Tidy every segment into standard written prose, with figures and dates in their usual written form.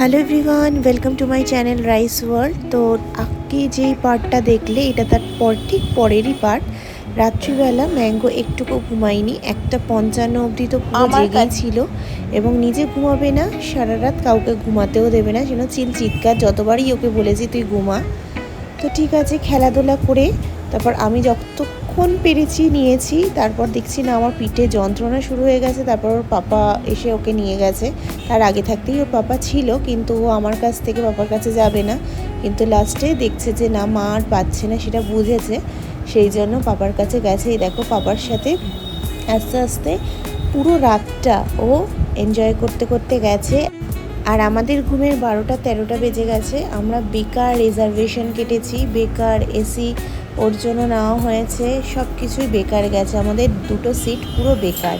Hello everyone, welcome to my channel rice world. তো আজকে যেই পার্টটা দেখলে এটা তার ঠিক পরেরই পার্ট। রাত্রিবেলা ম্যাঙ্গো একটুকু ঘুমায়নি, 1:55 অবধি তো পুরো জেগেই ছিল এবং নিজে ঘুমাবে না, সারা রাত কাউকে ঘুমাতেও দেবে না, যেন চিৎকার। যতবারই ওকে বলেছি তুই ঘুমা। তো ঠিক আছে, খেলাধুলা করে তারপর আমি যতক্ষণ পেরেছি নিয়েছি। তারপর দেখছি না আমার পিঠে যন্ত্রণা শুরু হয়ে গেছে। তারপর ওর পাপা এসে ওকে নিয়ে গেছে। তার আগে থাকতেই ওর পাপা ছিল, কিন্তু ও আমার কাছ থেকে পাপার কাছে যাবে না। কিন্তু লাস্টে দেখছে যে না, মা আর পাচ্ছে না, সেটা বুঝেছে, সেই জন্য পাপার কাছে গেছে। এই দেখো, পাপার সাথে আস্তে আস্তে পুরো রাতটা ও এনজয় করতে করতে গেছে। আর আমাদের ঘুমের 12টা-13টা বেজে গেছে। আমরা বেকার রিজার্ভেশন কেটেছি, বেকার এসি ওর জন্য নেওয়া হয়েছে, সব কিছুই বেকার গেছে। আমাদের 2টো সিট পুরো বেকার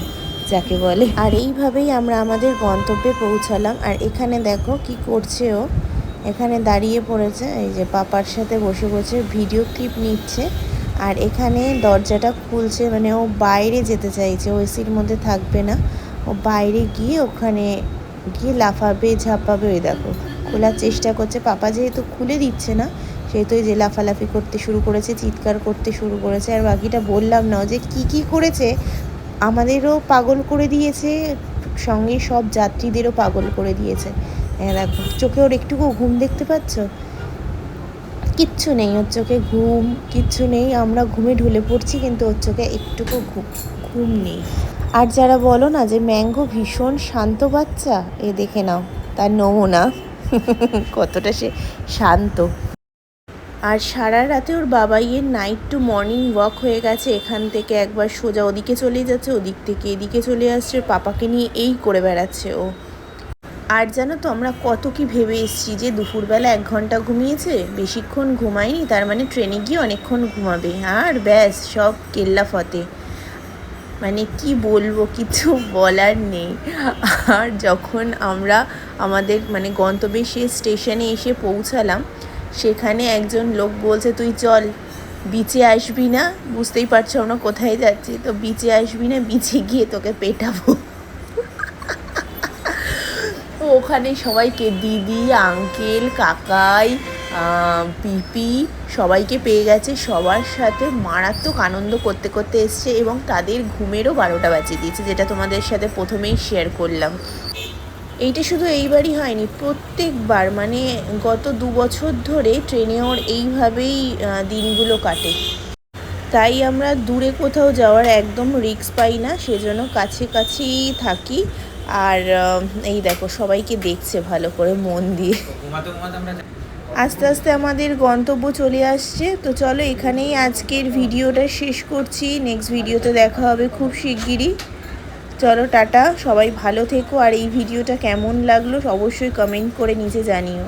যাকে বলে। আর এইভাবেই আমরা আমাদের গন্তব্যে পৌঁছালাম। আর এখানে দেখো কি করছে ও, এখানে দাঁড়িয়ে পড়েছে, এই যে পাপার সাথে বসে বসে ভিডিও ক্লিপ নিচ্ছে। আর এখানে দরজাটা খুলছে, মানে ও বাইরে যেতে চাইছে, ও এসির মধ্যে থাকবে না, ও বাইরে গিয়ে ওখানে গিয়ে লাফাবে ঝাঁপাবে। ওই দেখো খোলার চেষ্টা করছে, পাপা যেহেতু খুলে দিচ্ছে না সেহেতু যে লাফালাফি করতে শুরু করেছে, চিৎকার করতে শুরু করেছে। আর বাকিটা বললাম না, যে কি করেছে, আমাদেরও পাগল করে দিয়েছে, সঙ্গে সব যাত্রীদেরও পাগল করে দিয়েছে। হ্যাঁ দেখো, চোখে ওর একটুকু ঘুম দেখতে পাচ্ছ? কিচ্ছু নেই ওর চোখে, ঘুম কিচ্ছু নেই। আমরা ঘুমে ঢুলে পড়ছি, কিন্তু ওর চোখে একটুকু ঘুম নেই। আর যারা বলো না যে ম্যাঙ্গো ভীষণ শান্ত বাচ্চা, এ দেখে নাও তার নমুনা কতটা সে শান্ত। আর সারা রাতে ওর বাবাইয়ের নাইট টু মর্নিং ওয়াক হয়ে গেছে। এখান থেকে একবার সোজা ওদিকে চলে যাচ্ছে, ওদিক থেকে এদিকে চলে আসছে, পাপাকে নিয়ে এই করে বেড়াচ্ছে ও। আর জানো তো আমরা কত কি ভেবে এসেছি, যে দুপুরবেলা 1 ঘন্টা ঘুমিয়েছে, বেশিক্ষণ ঘুমায়নি, তার মানে ট্রেনে গিয়ে অনেকক্ষণ ঘুমাবে, আর ব্যাস সব কেল্লা ফতে। মানে কি বলবো, কিছু বলার নেই। আর যখন আমরা আমাদের গন্তব্যে সে স্টেশনে এসে পৌঁছালাম, সেখানে একজন লোক বলছে, তুই চল বিচে আসবি না, বুঝতেই পারছো আমরা কোথায় যাচ্ছি, তো বিচে আসবি না, বিচে গিয়ে তোকে পেটাবো। ওখানে সবাইকে দিদি, আঙ্কেল, কাকাই, পিপি সবাইকে পেয়ে গেছে, সবার সাথে মারাত্মক আনন্দ করতে করতে এসছে এবং তাদের ঘুমেরও 12টা বাজিয়ে দিয়েছে, যেটা তোমাদের সাথে প্রথমেই শেয়ার করলাম। এইটা শুধু এইবারই হয়নি, প্রত্যেকবার, গত 2 বছর ধরে ট্রেনে ওর এইভাবেই দিনগুলো কাটে। তাই আমরা দূরে কোথাও যাওয়ার একদম রিস্ক পাই না, সেজন্য কাছেই থাকি। আর এই দেখো সবাইকে দেখছে ভালো করে মন দিয়ে। আস্তে আস্তে আমাদের গন্তব্য চলে আসছে। তো চলো এখানেই আজকের ভিডিওটা শেষ করছি, নেক্সট ভিডিওতে দেখা হবে খুব শিগগিরই। চলো টাটা, সবাই ভালো থেকো। আর এই ভিডিওটা কেমন লাগলো অবশ্যই কমেন্ট করে নিচে জানিও।